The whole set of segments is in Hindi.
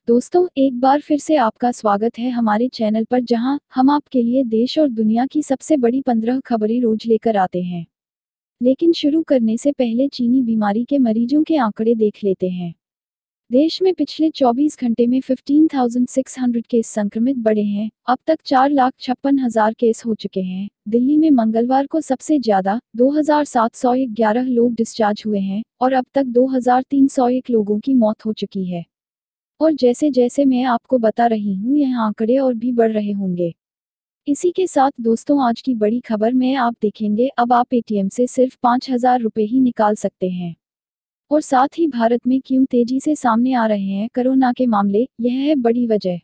दोस्तों, एक बार फिर से आपका स्वागत है हमारे चैनल पर, जहां हम आपके लिए देश और दुनिया की सबसे बड़ी 15 खबरें रोज लेकर आते हैं। लेकिन शुरू करने से पहले चीनी बीमारी के मरीजों के आंकड़े देख लेते हैं। देश में पिछले 24 घंटे में 15,600 केस संक्रमित बढ़े हैं। अब तक 4,56,000 केस हो चुके हैं। दिल्ली में मंगलवार को सबसे ज्यादा 2,711 लोग डिस्चार्ज हुए हैं और अब तक 2,301 लोगों की मौत हो चुकी है। और जैसे जैसे मैं आपको बता रही हूँ, यह आंकड़े और भी बढ़ रहे होंगे। इसी के साथ दोस्तों, आज की बड़ी खबर में आप देखेंगे, अब आप एटीएम से सिर्फ 5,000 रुपए ही निकाल सकते हैं। और साथ ही भारत में क्यों तेजी से सामने आ रहे हैं कोरोना के मामले, यह है बड़ी वजह।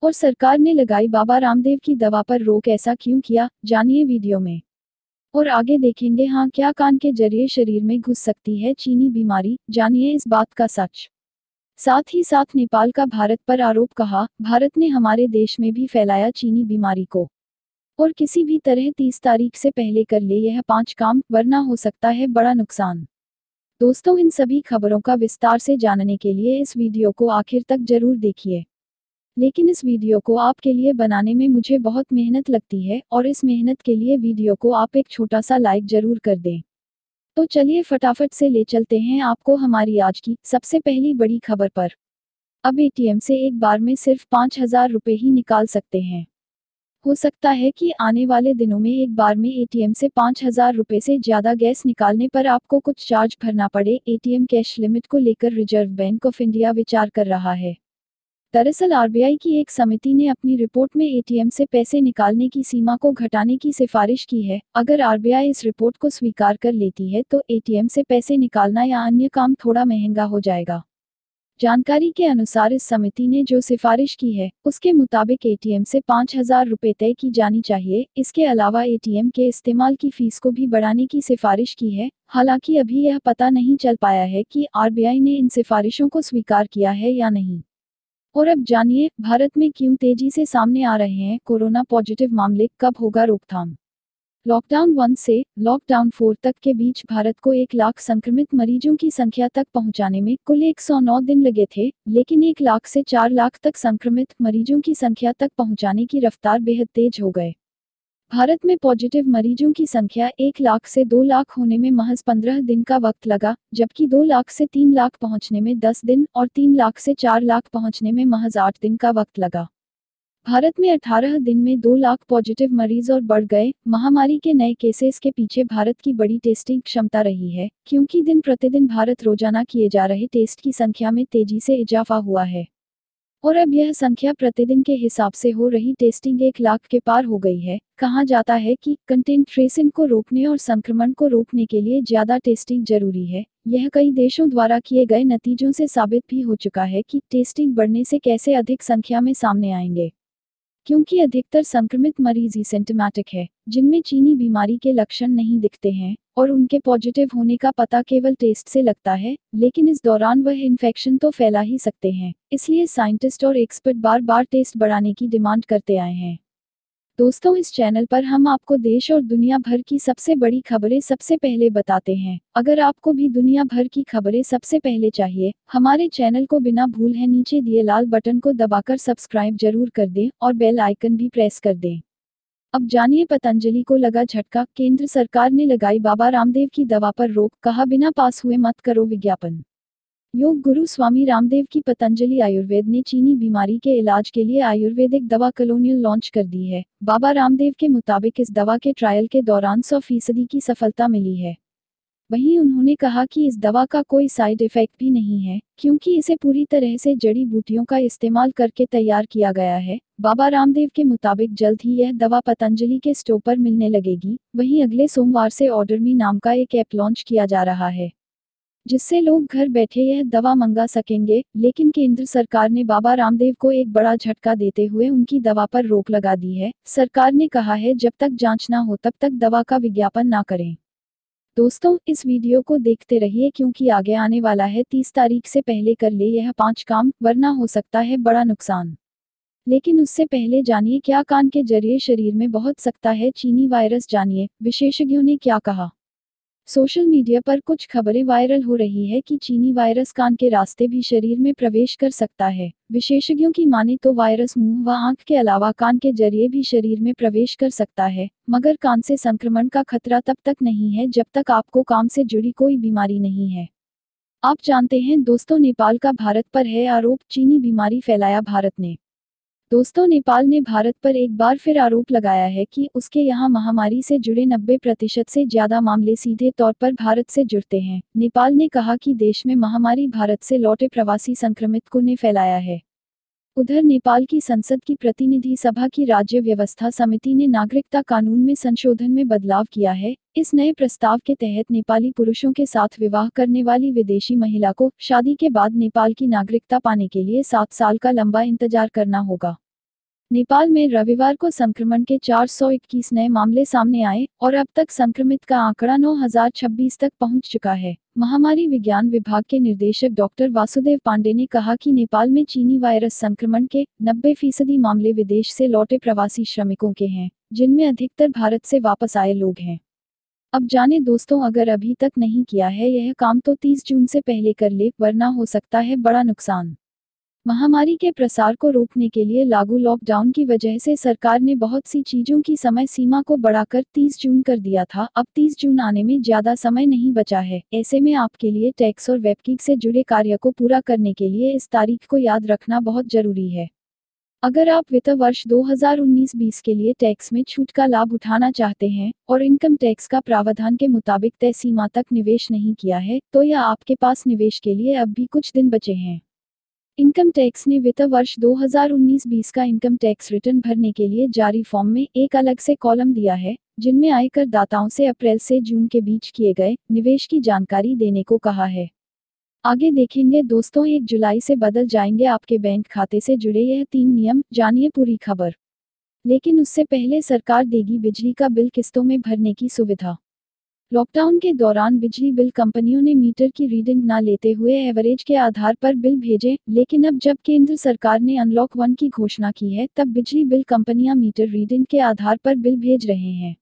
और सरकार ने लगाई बाबा रामदेव की दवा पर रोक, ऐसा क्यों किया, जानिए वीडियो में। और आगे देखेंगे, हाँ, क्या कान के जरिए शरीर में घुस सकती है चीनी बीमारी, जानिए इस बात का सच। साथ ही साथ नेपाल का भारत पर आरोप, कहा भारत ने हमारे देश में भी फैलाया चीनी बीमारी को। और किसी भी तरह 30 तारीख से पहले कर ले यह 5 काम, वरना हो सकता है बड़ा नुकसान। दोस्तों, इन सभी खबरों का विस्तार से जानने के लिए इस वीडियो को आखिर तक जरूर देखिए। लेकिन इस वीडियो को आपके लिए बनाने में मुझे बहुत मेहनत लगती है, और इस मेहनत के लिए वीडियो को आप एक छोटा सा लाइक जरूर कर दें। तो चलिए फटाफट से ले चलते हैं आपको हमारी आज की सबसे पहली बड़ी खबर पर। अब एटीएम से एक बार में सिर्फ 5,000 रुपए ही निकाल सकते हैं। हो सकता है कि आने वाले दिनों में एक बार में एटीएम से 5,000 रुपए से ज्यादा गैस निकालने पर आपको कुछ चार्ज भरना पड़े। एटीएम कैश लिमिट को लेकर रिजर्व बैंक ऑफ इंडिया विचार कर रहा है। दरअसल आरबीआई की एक समिति ने अपनी रिपोर्ट में एटीएम से पैसे निकालने की सीमा को घटाने की सिफारिश की है। अगर आरबीआई इस रिपोर्ट को स्वीकार कर लेती है तो एटीएम से पैसे निकालना या अन्य काम थोड़ा महंगा हो जाएगा। जानकारी के अनुसार इस समिति ने जो सिफारिश की है, उसके मुताबिक एटीएम से 5,000 रुपए तय की जानी चाहिए। इसके अलावा एटीएम के इस्तेमाल की फीस को भी बढ़ाने की सिफारिश की है। हालांकि अभी यह पता नहीं चल पाया है कि आरबीआई ने इन सिफारिशों को स्वीकार किया है या नहीं। और अब जानिए, भारत में क्यों तेजी से सामने आ रहे हैं कोरोना पॉजिटिव मामले, कब होगा रोकथाम। लॉकडाउन 1 से लॉकडाउन 4 तक के बीच भारत को 1 लाख संक्रमित मरीजों की संख्या तक पहुंचाने में कुल 109 दिन लगे थे, लेकिन 1 लाख से 4 लाख तक संक्रमित मरीजों की संख्या तक पहुंचाने की रफ्तार बेहद तेज हो गए। भारत में पॉजिटिव मरीजों की संख्या 1 लाख से 2 लाख होने में महज 15 दिन का वक्त लगा, जबकि 2 लाख से 3 लाख पहुंचने में 10 दिन और 3 लाख से 4 लाख पहुंचने में महज 8 दिन का वक्त लगा। भारत में 18 दिन में 2 लाख पॉजिटिव मरीज और बढ़ गए। महामारी के नए केसेस के पीछे भारत की बड़ी टेस्टिंग क्षमता रही है, क्योंकि दिन प्रतिदिन भारत रोजाना किए जा रहे टेस्ट की संख्या में तेजी से इजाफा हुआ है। और अब यह संख्या प्रतिदिन के हिसाब से हो रही टेस्टिंग 1 लाख के पार हो गई है। कहा जाता है कि कंटेंट ट्रेसिंग को रोकने और संक्रमण को रोकने के लिए ज्यादा टेस्टिंग जरूरी है। यह कई देशों द्वारा किए गए नतीजों से साबित भी हो चुका है कि टेस्टिंग बढ़ने से कैसे अधिक संख्या में सामने आएंगे। क्योंकि अधिकतर संक्रमित मरीज एसिम्प्टोमेटिक है, जिनमें चीनी बीमारी के लक्षण नहीं दिखते हैं, और उनके पॉजिटिव होने का पता केवल टेस्ट से लगता है, लेकिन इस दौरान वह इन्फेक्शन तो फैला ही सकते हैं। इसलिए साइंटिस्ट और एक्सपर्ट बार बार टेस्ट बढ़ाने की डिमांड करते आए हैं। दोस्तों, इस चैनल पर हम आपको देश और दुनिया भर की सबसे बड़ी खबरें सबसे पहले बताते हैं। अगर आपको भी दुनिया भर की खबरें सबसे पहले चाहिए, हमारे चैनल को बिना भूल है नीचे दिए लाल बटन को दबाकर सब्सक्राइब जरूर कर दें और बेल आइकन भी प्रेस कर दें। अब जानिए, पतंजलि को लगा झटका, केंद्र सरकार ने लगाई बाबा रामदेव की दवा पर रोक, कहा बिना पास हुए मत करो विज्ञापन। योग गुरु स्वामी रामदेव की पतंजलि आयुर्वेद ने चीनी बीमारी के इलाज के लिए आयुर्वेदिक दवा कलोनियल लॉन्च कर दी है। बाबा रामदेव के मुताबिक इस दवा के ट्रायल के दौरान 100% की सफलता मिली है। वहीं उन्होंने कहा कि इस दवा का कोई साइड इफेक्ट भी नहीं है, क्योंकि इसे पूरी तरह से जड़ी बूटियों का इस्तेमाल करके तैयार किया गया है। बाबा रामदेव के मुताबिक जल्द ही यह दवा पतंजलि के स्टोर पर मिलने लगेगी। वहीं अगले सोमवार से ऑर्डर मी नाम का एक ऐप लॉन्च किया जा रहा है, जिससे लोग घर बैठे यह दवा मंगा सकेंगे। लेकिन केंद्र सरकार ने बाबा रामदेव को एक बड़ा झटका देते हुए उनकी दवा पर रोक लगा दी है। सरकार ने कहा है, जब तक जांच ना हो तब तक दवा का विज्ञापन ना करें। दोस्तों, इस वीडियो को देखते रहिए, क्योंकि आगे आने वाला है 30 तारीख से पहले कर ले यह 5 काम, वरना हो सकता है बड़ा नुकसान। लेकिन उससे पहले जानिए, क्या कान के जरिए शरीर में बहुत सकता है चीनी वायरस, जानिए विशेषज्ञों ने क्या कहा। सोशल मीडिया पर कुछ खबरें वायरल हो रही है कि चीनी वायरस कान के रास्ते भी शरीर में प्रवेश कर सकता है। विशेषज्ञों की माने तो वायरस मुंह व आंख के अलावा कान के जरिए भी शरीर में प्रवेश कर सकता है, मगर कान से संक्रमण का खतरा तब तक नहीं है जब तक आपको कान से जुड़ी कोई बीमारी नहीं है। आप जानते हैं दोस्तों, नेपाल का भारत पर है आरोप, चीनी बीमारी फैलाया भारत ने। दोस्तों, नेपाल ने भारत पर एक बार फिर आरोप लगाया है कि उसके यहाँ महामारी से जुड़े 90% से ज्यादा मामले सीधे तौर पर भारत से जुड़ते हैं। नेपाल ने कहा कि देश में महामारी भारत से लौटे प्रवासी संक्रमित को ने फैलाया है। उधर नेपाल की संसद की प्रतिनिधि सभा की राज्य व्यवस्था समिति ने नागरिकता कानून में संशोधन में बदलाव किया है। इस नए प्रस्ताव के तहत नेपाली पुरुषों के साथ विवाह करने वाली विदेशी महिला को शादी के बाद नेपाल की नागरिकता पाने के लिए 7 साल का लंबा इंतजार करना होगा। नेपाल में रविवार को संक्रमण के 421 नए मामले सामने आए और अब तक संक्रमित का आंकड़ा 9026 तक पहुंच चुका है। महामारी विज्ञान विभाग के निदेशक डॉक्टर वासुदेव पांडे ने कहा कि नेपाल में चीनी वायरस संक्रमण के 90% मामले विदेश से लौटे प्रवासी श्रमिकों के हैं, जिनमें अधिकतर भारत से वापस आए लोग हैं। अब जाने दोस्तों, अगर अभी तक नहीं किया है यह काम तो 30 जून से पहले कर ले, वरना हो सकता है बड़ा नुकसान। महामारी के प्रसार को रोकने के लिए लागू लॉकडाउन की वजह से सरकार ने बहुत सी चीजों की समय सीमा को बढ़ाकर 30 जून कर दिया था। अब 30 जून आने में ज्यादा समय नहीं बचा है। ऐसे में आपके लिए टैक्स और वेबकिक से जुड़े कार्य को पूरा करने के लिए इस तारीख को याद रखना बहुत जरूरी है। अगर आप वित्त वर्ष 2019-20 के लिए टैक्स में छूट का लाभ उठाना चाहते हैं और इनकम टैक्स का प्रावधान के मुताबिक तय सीमा तक निवेश नहीं किया है, तो यह आपके पास निवेश के लिए अब भी कुछ दिन बचे हैं। इनकम टैक्स ने वित्त वर्ष 2019-20 का इनकम टैक्स रिटर्न भरने के लिए जारी फॉर्म में एक अलग से कॉलम दिया है, जिनमें आयकर दाताओं से अप्रैल से जून के बीच किए गए निवेश की जानकारी देने को कहा है। आगे देखेंगे दोस्तों, 1 जुलाई से बदल जाएंगे आपके बैंक खाते से जुड़े यह 3 नियम, जानिए पूरी खबर। लेकिन उससे पहले सरकार देगी बिजली का बिल किस्तों में भरने की सुविधा। लॉकडाउन के दौरान बिजली बिल कंपनियों ने मीटर की रीडिंग न लेते हुए एवरेज के आधार पर बिल भेजे, लेकिन अब जब केंद्र सरकार ने अनलॉक 1 की घोषणा की है, तब बिजली बिल कंपनियां मीटर रीडिंग के आधार पर बिल भेज रहे हैं।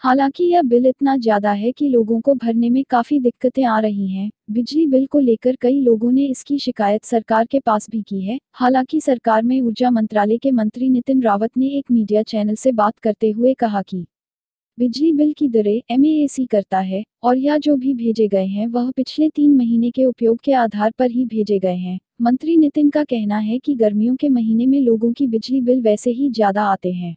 हालांकि यह बिल इतना ज्यादा है कि लोगों को भरने में काफी दिक्कतें आ रही हैं। बिजली बिल को लेकर कई लोगों ने इसकी शिकायत सरकार के पास भी की है। हालांकि सरकार में ऊर्जा मंत्रालय के मंत्री नितिन रावत ने एक मीडिया चैनल से बात करते हुए कहा कि बिजली बिल की दरें MAAC करता है और या जो भी भेजे गए हैं वह पिछले 3 महीने के उपयोग के आधार पर ही भेजे गए हैं। मंत्री नितिन का कहना है कि गर्मियों के महीने में लोगों की बिजली बिल वैसे ही ज्यादा आते हैं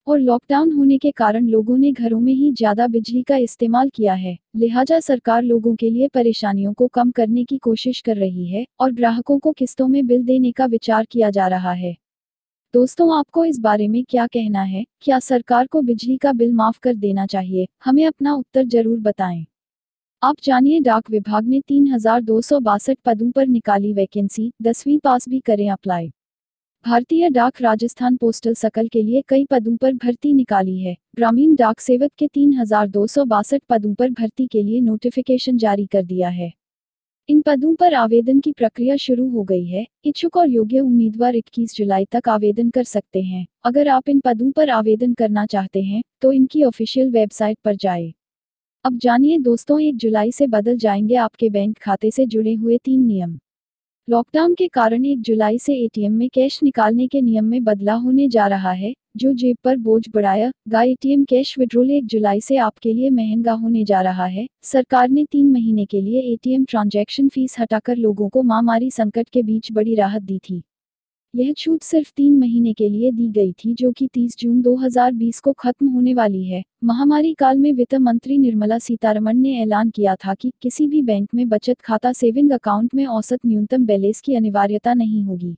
और लॉकडाउन होने के कारण लोगों ने घरों में ही ज्यादा बिजली का इस्तेमाल किया है। लिहाजा सरकार लोगों के लिए परेशानियों को कम करने की कोशिश कर रही है और ग्राहकों को किस्तों में बिल देने का विचार किया जा रहा है। दोस्तों, आपको इस बारे में क्या कहना है? क्या सरकार को बिजली का बिल माफ कर देना चाहिए? हमें अपना उत्तर जरूर बताएं। आप जानिए, डाक विभाग ने 3262 पदों पर निकाली वैकेंसी, 10वीं पास भी करें अप्लाई। भारतीय डाक राजस्थान पोस्टल सर्कल के लिए कई पदों पर भर्ती निकाली है। ग्रामीण डाक सेवक के 3262 पदों पर भर्ती के लिए नोटिफिकेशन जारी कर दिया है। इन पदों पर आवेदन की प्रक्रिया शुरू हो गई है। इच्छुक और योग्य उम्मीदवार 21 जुलाई तक आवेदन कर सकते हैं। अगर आप इन पदों पर आवेदन करना चाहते हैं तो इनकी ऑफिशियल वेबसाइट पर जाएं। अब जानिए दोस्तों, 1 जुलाई से बदल जाएंगे आपके बैंक खाते से जुड़े हुए 3 नियम। लॉकडाउन के कारण 1 जुलाई से ATM में कैश निकालने के नियम में बदलाव होने जा रहा है, जो जेब पर बोझ बढ़ाएगा। ATM कैश विड्रॉल 1 जुलाई से आपके लिए महंगा होने जा रहा है। सरकार ने 3 महीने के लिए ATM ट्रांजैक्शन फीस हटाकर लोगों को महामारी संकट के बीच बड़ी राहत दी थी। यह छूट सिर्फ 3 महीने के लिए दी गई थी, जो कि 30 जून 2020 को खत्म होने वाली है। महामारी काल में वित्त मंत्री निर्मला सीतारमण ने ऐलान किया था कि किसी भी बैंक में बचत खाता सेविंग अकाउंट में औसत न्यूनतम बैलेंस की अनिवार्यता नहीं होगी।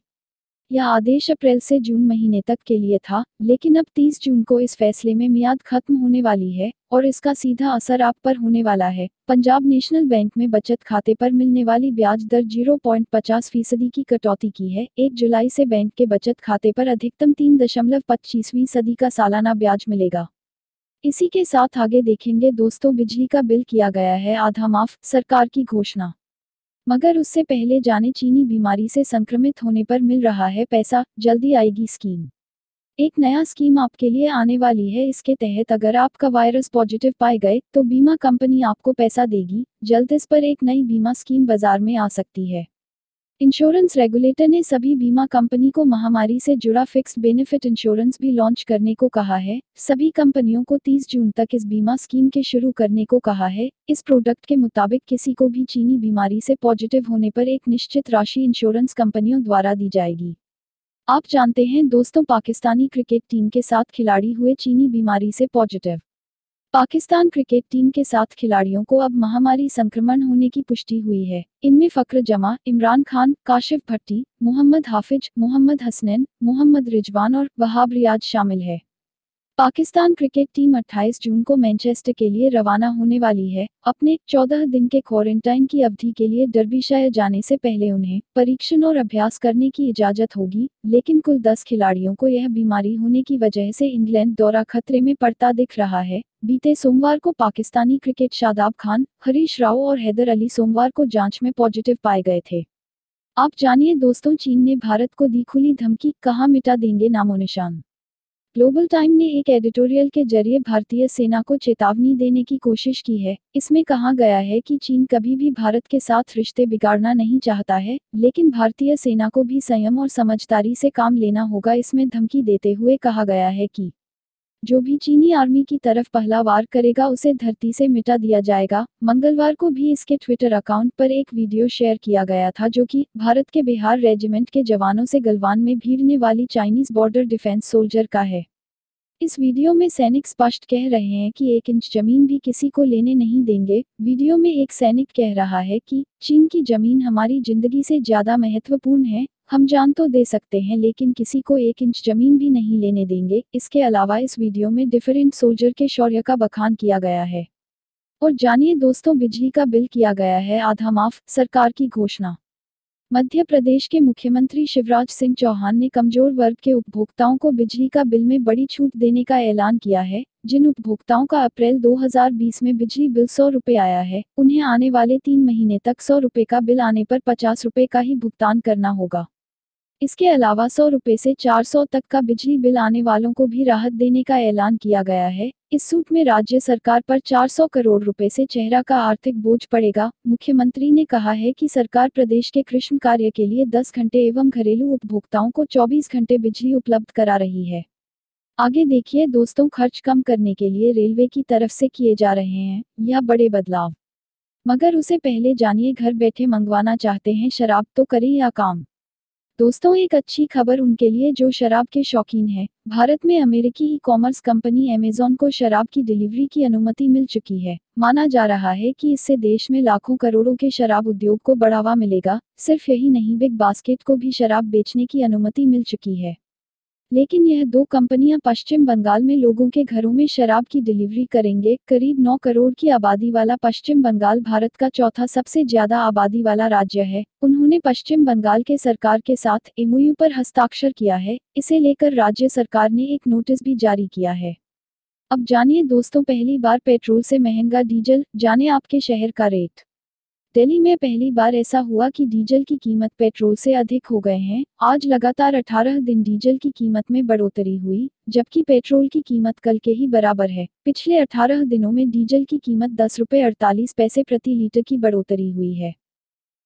यह आदेश अप्रैल से जून महीने तक के लिए था, लेकिन अब 30 जून को इस फैसले में मियाद खत्म होने वाली है और इसका सीधा असर आप पर होने वाला है। पंजाब नेशनल बैंक में बचत खाते पर मिलने वाली ब्याज दर 0.50% की कटौती की है। 1 जुलाई से बैंक के बचत खाते पर अधिकतम 3.25% का सालाना ब्याज मिलेगा। इसी के साथ आगे देखेंगे दोस्तों, बिजली का बिल किया गया है आधा माफ, सरकार की घोषणा। मगर उससे पहले जाने, चीनी बीमारी से संक्रमित होने पर मिल रहा है पैसा, जल्दी आएगी स्कीम। एक नया स्कीम आपके लिए आने वाली है। इसके तहत अगर आपका वायरस पॉजिटिव पाए गए तो बीमा कंपनी आपको पैसा देगी। जल्द इस पर एक नई बीमा स्कीम बाजार में आ सकती है। इंश्योरेंस रेगुलेटर ने सभी बीमा कंपनी को महामारी से जुड़ा फिक्स्ड बेनिफिट इंश्योरेंस भी लॉन्च करने को कहा है। सभी कंपनियों को 30 जून तक इस बीमा स्कीम के शुरू करने को कहा है। इस प्रोडक्ट के मुताबिक किसी को भी चीनी बीमारी से पॉजिटिव होने पर एक निश्चित राशि इंश्योरेंस कंपनियों द्वारा दी जाएगी। आप जानते हैं दोस्तों, पाकिस्तानी क्रिकेट टीम के 7 खिलाड़ी हुए चीनी बीमारी से पॉजिटिव। पाकिस्तान क्रिकेट टीम के 7 खिलाड़ियों को अब महामारी संक्रमण होने की पुष्टि हुई है। इनमें फक्र जमा, इमरान खान, काशिफ भट्टी, मोहम्मद हाफिज, मोहम्मद हसनैन, मोहम्मद रिजवान और वहाब रियाज शामिल है। पाकिस्तान क्रिकेट टीम 28 जून को मैनचेस्टर के लिए रवाना होने वाली है। अपने 14 दिन के क्वारंटाइन की अवधि के लिए डर्बीशायर जाने से पहले उन्हें परीक्षण और अभ्यास करने की इजाजत होगी, लेकिन कुल 10 खिलाड़ियों को यह बीमारी होने की वजह से इंग्लैंड दौरा खतरे में पड़ता दिख रहा है। बीते सोमवार को पाकिस्तानी क्रिकेट शादाब खान, हरीश राव और हैदर अली सोमवार को जांच में पॉजिटिव पाए गए थे। आप जानिए दोस्तों, चीन ने भारत को दी खुली धमकी, कहा मिटा देंगे नामोनिशान। ग्लोबल टाइम ने एक एडिटोरियल के जरिए भारतीय सेना को चेतावनी देने की कोशिश की है। इसमें कहा गया है कि चीन कभी भी भारत के साथ रिश्ते बिगाड़ना नहीं चाहता है, लेकिन भारतीय सेना को भी संयम और समझदारी से काम लेना होगा। इसमें धमकी देते हुए कहा गया है कि जो भी चीनी आर्मी की तरफ पहला वार करेगा उसे धरती से मिटा दिया जाएगा। मंगलवार को भी इसके ट्विटर अकाउंट पर एक वीडियो शेयर किया गया था जो कि भारत के बिहार रेजिमेंट के जवानों से गलवान में भिड़ने वाली चाइनीज बॉर्डर डिफेंस सोल्जर का है। इस वीडियो में सैनिक स्पष्ट कह रहे हैं कि 1 इंच जमीन भी किसी को लेने नहीं देंगे। वीडियो में एक सैनिक कह रहा है कि चीन की जमीन हमारी जिंदगी से ज्यादा महत्वपूर्ण है। हम जान तो दे सकते हैं लेकिन किसी को 1 इंच जमीन भी नहीं लेने देंगे। इसके अलावा इस वीडियो में डिफरेंट सोल्जर के शौर्य का बखान किया गया है। और जानिए दोस्तों, बिजली का बिल किया गया है आधा माफ, सरकार की घोषणा। मध्य प्रदेश के मुख्यमंत्री शिवराज सिंह चौहान ने कमजोर वर्ग के उपभोक्ताओं को बिजली का बिल में बड़ी छूट देने का ऐलान किया है। जिन उपभोक्ताओं का अप्रैल 2020 में बिजली बिल 100 रुपये आया है, उन्हें आने वाले 3 महीने तक 100 रुपये का बिल आने पर 50 रुपये का ही भुगतान करना होगा। इसके अलावा 100 रुपये से 400 तक का बिजली बिल आने वालों को भी राहत देने का ऐलान किया गया है। इस सूट में राज्य सरकार पर 400 करोड़ रुपए से चेहरा का आर्थिक बोझ पड़ेगा। मुख्यमंत्री ने कहा है कि सरकार प्रदेश के कृषि कार्य के लिए 10 घंटे एवं घरेलू उपभोक्ताओं को 24 घंटे बिजली उपलब्ध करा रही है। आगे देखिए दोस्तों, खर्च कम करने के लिए रेलवे की तरफ से किए जा रहे हैं यह बड़े बदलाव। मगर उसे पहले जानिए, घर बैठे मंगवाना चाहते हैं शराब तो करें या काम। दोस्तों, एक अच्छी खबर उनके लिए जो शराब के शौकीन हैं। भारत में अमेरिकी ई कॉमर्स कंपनी अमेज़न को शराब की डिलीवरी की अनुमति मिल चुकी है। माना जा रहा है कि इससे देश में लाखों करोड़ों के शराब उद्योग को बढ़ावा मिलेगा। सिर्फ यही नहीं, बिग बास्केट को भी शराब बेचने की अनुमति मिल चुकी है। लेकिन यह 2 कंपनियां पश्चिम बंगाल में लोगों के घरों में शराब की डिलीवरी करेंगे। करीब 9 करोड़ की आबादी वाला पश्चिम बंगाल भारत का चौथा सबसे ज्यादा आबादी वाला राज्य है। उन्होंने पश्चिम बंगाल के सरकार के साथ एमओयू पर हस्ताक्षर किया है। इसे लेकर राज्य सरकार ने एक नोटिस भी जारी किया है। अब जानिए दोस्तों, पहली बार पेट्रोल से महंगा डीजल, जाने आपके शहर का रेट। दिल्ली में पहली बार ऐसा हुआ कि डीजल की कीमत पेट्रोल से अधिक हो गए हैं। आज लगातार 18 दिन डीजल की कीमत में बढ़ोतरी हुई, जबकि पेट्रोल की कीमत कल के ही बराबर है। पिछले 18 दिनों में डीजल की कीमत 10 रुपये 48 पैसे प्रति लीटर की बढ़ोतरी हुई है,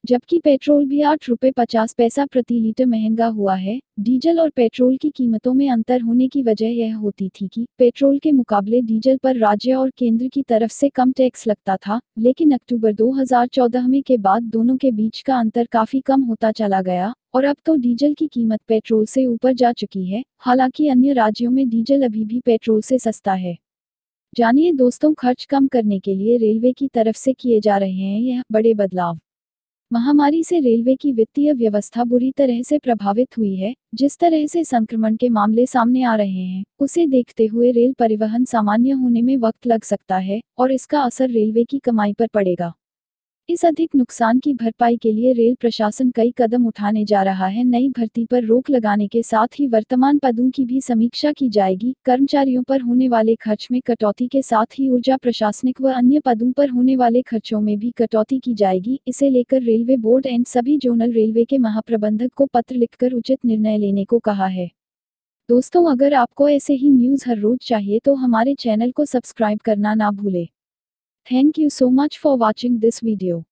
जबकि पेट्रोल भी 8 रुपये 50 पैसा प्रति लीटर महंगा हुआ है। डीजल और पेट्रोल की कीमतों में अंतर होने की वजह यह होती थी कि पेट्रोल के मुकाबले डीजल पर राज्य और केंद्र की तरफ से कम टैक्स लगता था, लेकिन अक्टूबर 2014 में के बाद दोनों के बीच का अंतर काफी कम होता चला गया और अब तो डीजल की कीमत पेट्रोल से ऊपर जा चुकी है। हालांकि अन्य राज्यों में डीजल अभी भी पेट्रोल से सस्ता है। जानिए दोस्तों, खर्च कम करने के लिए रेलवे की तरफ से किए जा रहे हैं यह बड़े बदलाव। महामारी से रेलवे की वित्तीय व्यवस्था बुरी तरह से प्रभावित हुई है। जिस तरह से संक्रमण के मामले सामने आ रहे हैं, उसे देखते हुए रेल परिवहन सामान्य होने में वक्त लग सकता है और इसका असर रेलवे की कमाई पर पड़ेगा। इस अधिक नुकसान की भरपाई के लिए रेल प्रशासन कई कदम उठाने जा रहा है। नई भर्ती पर रोक लगाने के साथ ही वर्तमान पदों की भी समीक्षा की जाएगी। कर्मचारियों पर होने वाले खर्च में कटौती के साथ ही ऊर्जा, प्रशासनिक व अन्य पदों पर होने वाले खर्चों में भी कटौती की जाएगी। इसे लेकर रेलवे बोर्ड एंड सभी जोनल रेलवे के महाप्रबंधक को पत्र लिखकर उचित निर्णय लेने को कहा है। दोस्तों, अगर आपको ऐसे ही न्यूज़ हर रोज चाहिए तो हमारे चैनल को सब्सक्राइब करना ना भूलें। Thank you so much for watching this video.